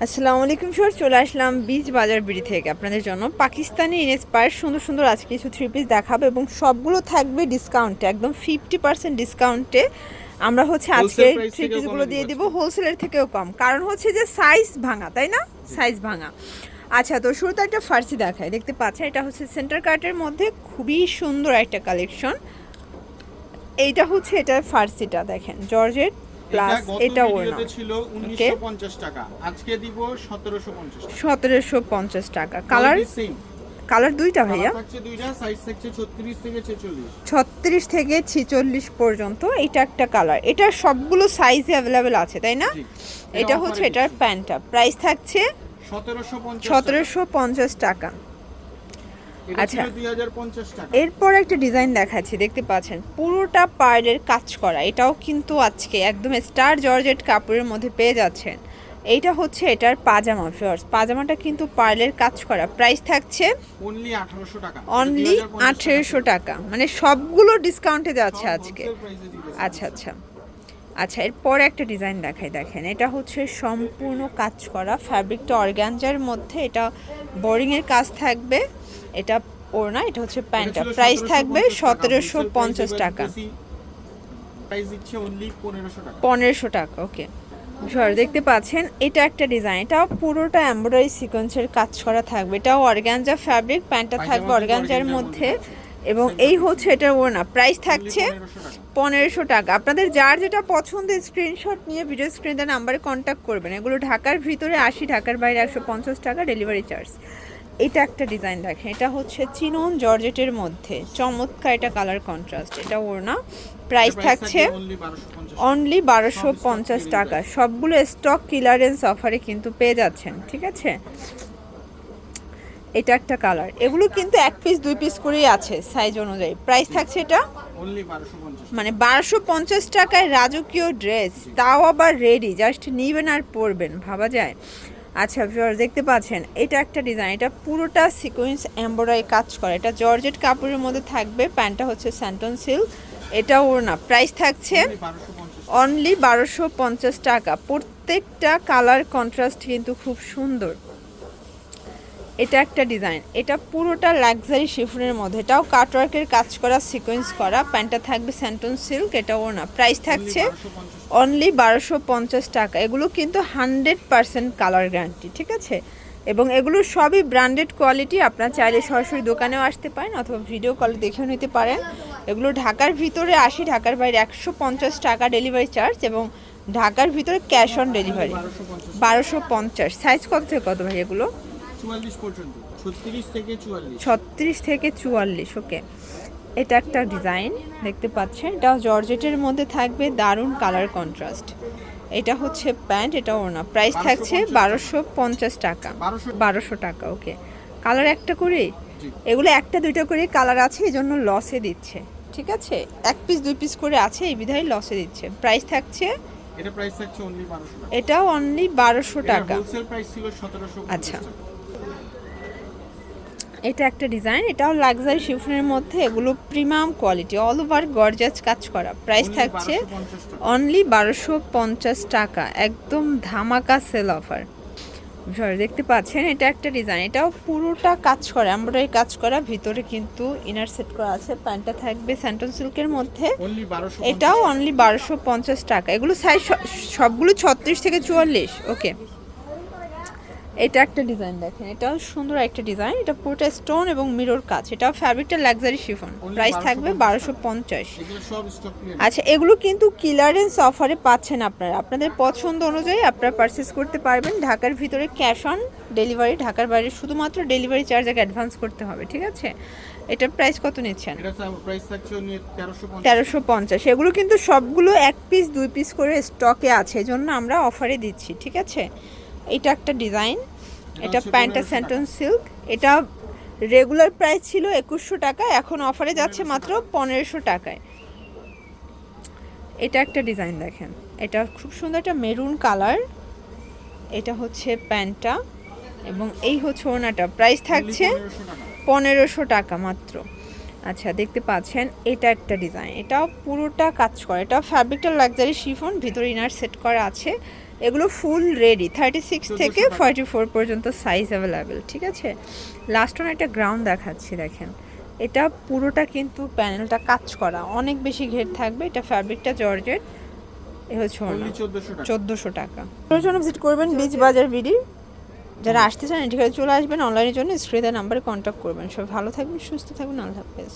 আসসালামু আলাইকুম স্যার, চলে আসলাম বীজ বাজার বিড়ি থেকে আপনাদের জন্য পাকিস্তানি ইন্সপায়ার সুন্দর সুন্দর আজকে কিছু থ্রি পিস দেখাবো এবং সবগুলো থাকবে ডিসকাউন্টে, একদম 50% ডিসকাউন্টে। আমরা হচ্ছে আজকে হোলসেল প্রাইস থ্রি থেকেও পিসগুলো কমে দিব দিয়ে দিব আজকে। হোলসেলের থেকেও কম, কারণ হচ্ছে যে সাইজ ভাঙা, তাই না? সাইজ ভাঙা। আচ্ছা, তো শুরুতে একটা ফার্সি দেখায়, দেখতে পাচ্ছেন এটা হচ্ছে সেন্টার কাটের মধ্যে খুবই সুন্দর একটা কালেকশন। এইটা হচ্ছে এটার ফার্সিটা দেখেন, জর্জেট প্লাস এটা ওড়না। ভিডিওতে ছিল ওকে, 1950 টাকা, আজকে দিব 1750 টাকা। 1750 টাকা। কালার সেম কালার দুইটা ভাইয়া, কালার থাকছে দুইটা, সাইজ থাকছে 36 থেকে 46। 36 থেকে 46 পর্যন্ত। এটা একটা কালার, এটা সবগুলো সাইজে অ্যাভেলেবেল আছে, তাই না? জি, এটা হচ্ছে এটার প্যান্টটা, প্রাইস থাকছে 1750 টাকা। 1750 টাকা। এটা আচ্ছা, ছিল 2050 টাকা। এরপর একটা ডিজাইন দেখাচ্ছি, দেখতে পাচ্ছেন পুরোটা পার্লের কাজ করা। এটাও কিন্তু আজকে একদম স্টার জর্জেট কাপড়ের মধ্যে পেয়ে যাচ্ছেন। এইটা হচ্ছে এটার পাজামা ফিওর্স, পাজামাটা কিন্তু পার্লের কাজ করা। প্রাইস থাকছে অনলি 1800 টাকা। অনলি 1800 টাকা, মানে সবগুলো ডিসকাউন্টে যাচ্ছে আজকে। আচ্ছা আচ্ছা আচ্ছা, এরপরে একটা ডিজাইন দেখাই, দেখেন এটা হচ্ছে সম্পূর্ণ কাজ করা, ফ্যাব্রিকটা অর্গানজার মধ্যে, এটা বোরিংয়ের কাজ থাকবে, এটা ওড়না, এটা হচ্ছে প্যান্টটা। প্রাইস থাকবে 1750 টাকা। প্রাইস দিচ্ছে অনলি 1500 টাকা। 1500 টাকা, ওকে। সর, দেখতে পাচ্ছেন এটা একটা ডিজাইন, এটাও পুরোটা এমব্রয়ডারি সিকোয়েন্সের কাজ করা থাকবে, এটাও অর্গানজা ফ্যাব্রিক, প্যান্টটা থাকবে অর্গানজার মধ্যে এবং এই হচ্ছে এটার ওড়না। প্রাইস থাকছে 1500 টাকা। আপনাদের যার যেটা পছন্দ স্ক্রিনশট নিয়ে ভিডিও স্ক্রিনে নাম্বারে কন্ট্যাক্ট করবেন। এগুলো ঢাকার ভিতরে 80, ঢাকার বাইরে 150 টাকা ডেলিভারি চার্জ। এটা একটা ডিজাইন দেখেন, এটা হচ্ছে চিনন জর্জেটের মধ্যে, চমৎকার এটা কালার কন্ট্রাস্ট, এটা ওড়না। প্রাইস থাকছে অনলি 1250 টাকা। সবগুলো স্টক ক্লিয়ারেন্স অফারে কিন্তু পেয়ে যাচ্ছেন, ঠিক আছে? এটা একটা কালার, এগুলো কিন্তু এক পিস দুই পিস করেই আছে সাইজ অনুযায়ী। প্রাইস থাকছে এটা মানে 1250 টাকায় রাজকীয় ড্রেস, তাও আবার রেডি, জাস্ট নিবেন আর পরবেন, ভাবা যায়। আচ্ছা ভিউয়ার্স, দেখতে পাচ্ছেন এটা একটা ডিজাইন, এটা পুরোটা সিকোয়েন্স এমব্রয়ডারি কাজ করা, এটা জর্জেট কাপড়ের মধ্যে থাকবে, প্যান্টটা হচ্ছে স্যান্টন সিল্ক, এটা ওড়না। প্রাইস থাকছে অনলি 1250 টাকা। প্রত্যেকটা কালার কন্ট্রাস্ট কিন্তু খুব সুন্দর। এটা একটা ডিজাইন, এটা পুরোটা লাক্সারি শিফনের মধ্যে, এটাও কাটওয়ার্কের কাজ করা, সিকোয়েন্স করা, প্যান্টটা থাকবে স্যান্টন সিল্ক, এটা ওড়না। প্রাইস থাকছে অনলি 1250 টাকা। এগুলো কিন্তু 100% কালার গ্যারান্টি, ঠিক আছে? এবং এগুলো সবই ব্র্যান্ডেড কোয়ালিটি। আপনার চাইলে সরাসরি দোকানেও আসতে পারেন অথবা ভিডিও কলে দেখেও নিতে পারেন। এগুলো ঢাকার ভিতরে 80, ঢাকার বাইরে 150 টাকা ডেলিভারি চার্জ এবং ঢাকার ভিতরে ক্যাশ অন ডেলিভারি 1250। সাইজ কত থেকে কত ভাই এগুলো? 44 পর্যন্ত, 36 থেকে 44। 36 থেকে 44, ওকে। এটা একটা ডিজাইন দেখতে পাচ্ছেন, এটা জর্জেটের মধ্যে থাকবে, দারুণ কালার কন্ট্রাস্ট। এটা হচ্ছে প্যান্ট, এটা ওড়না। প্রাইস থাকছে 1250 টাকা। 1200 টাকা, ওকে। কালার একটা করে, এগুলো একটা দুইটা করে কালার আছে, এই জন্য লসে দিচ্ছে, ঠিক আছে? এক পিস দুই পিস করে আছে, এই বিধায় লসে দিচ্ছে। প্রাইস থাকছে, এটা প্রাইস থাকছে অনলি 1200 টাকা। এটাও অনলি 1200 টাকা। হোলসেল প্রাইস ছিল 1750 আচ্ছা, টাকা। এটা একটা ডিজাইন, এটাও লাক্সারি শিফনের মধ্যে, এগুলো premium quality, all over gorgeous কাজ করা। প্রাইস থাকছে অনলি 1250 টাকা, একদম ধামাকা সেল অফার। দেখতে পাচ্ছেন এটা একটা ডিজাইন, এটাও পুরোটা কাজ করা, এমব্রয়ডারি কাজ করা, ভিতরে কিন্তু ইনার সেট করা আছে, প্যান্টটা থাকবে স্যান্টন সিল্কের মধ্যে, এটাও অনলি 1250 টাকা। এগুলো সাইজ সবগুলো 36 থেকে 44, ওকে। এটা একটা ডিজাইন দেখেন, এটাও সুন্দর একটা ডিজাইন, এটা পুরোটা স্টোন এবং মিরর কাজ, এটাও ফ্যাব্রিকটা লাক্সারি শিফন। প্রাইস থাকবে 1250। আচ্ছা, এগুলো কিন্তু ক্লিয়ারেন্স অফারে পাচ্ছেন আপনারা, আপনাদের পছন্দ অনুযায়ী আপনারা পারচেস করতে পারবেন। ঢাকার ভিতরে ক্যাশ অন ডেলিভারি, ঢাকার বাইরে শুধুমাত্র ডেলিভারি চার্জ আগে অ্যাডভান্স করতে হবে, ঠিক আছে? এটার প্রাইস কত নিচ্ছেন? 1350। এগুলো কিন্তু সবগুলো এক পিস দুই পিস করে স্টকে আছে, এজন্য আমরা অফারে দিচ্ছি, ঠিক আছে? এটা একটা ডিজাইন, এটা প্যান্টটা স্যান্টন সিল্ক, এটা রেগুলার প্রাইস ছিল 2100 টাকা, এখন অফারে যাচ্ছে মাত্র 1500 টাকায়। এটা একটা ডিজাইন দেখেন, এটা খুব সুন্দর, একটা মেরুন কালার, এটা হচ্ছে প্যান্টটা এবং এই হচ্ছে ওড়নাটা। প্রাইস থাকছে 1500 টাকা মাত্র। আচ্ছা দেখতে পাচ্ছেন এটা একটা ডিজাইন, এটাও পুরোটা কাজ করা, এটা ফ্যাব্রিকটা লাক্সারি শিফন, ভিতরে ইনার সেট করা আছে। এগুলো ফুল রেডি, 36 থেকে 44 পর্যন্ত সাইজ অ্যাভেলেবেল, ঠিক আছে। লাস্ট ওয়ান একটা গ্রাউন্ড দেখাচ্ছি, দেখেন এটা পুরোটা কিন্তু প্যানেলটা কাজ করা, অনেক বেশি ঘের থাকবে। এটা ফ্যাব্রিকটা জর্জেট, এ হচ্ছে অনলি 1400 টাকা। 1400 টাকা। প্রয়োজনে ভিজিট করবেন বিচ বাজার বিডি। যারা আসতে চান এটি চলে আসবেন, অনলাইনের জন্য স্ক্রিনে নাম্বারে কন্ট্যাক্ট করবেন। সবাই ভালো থাকবেন, সুস্থ থাকবেন, আল্লাহ হাফেজ।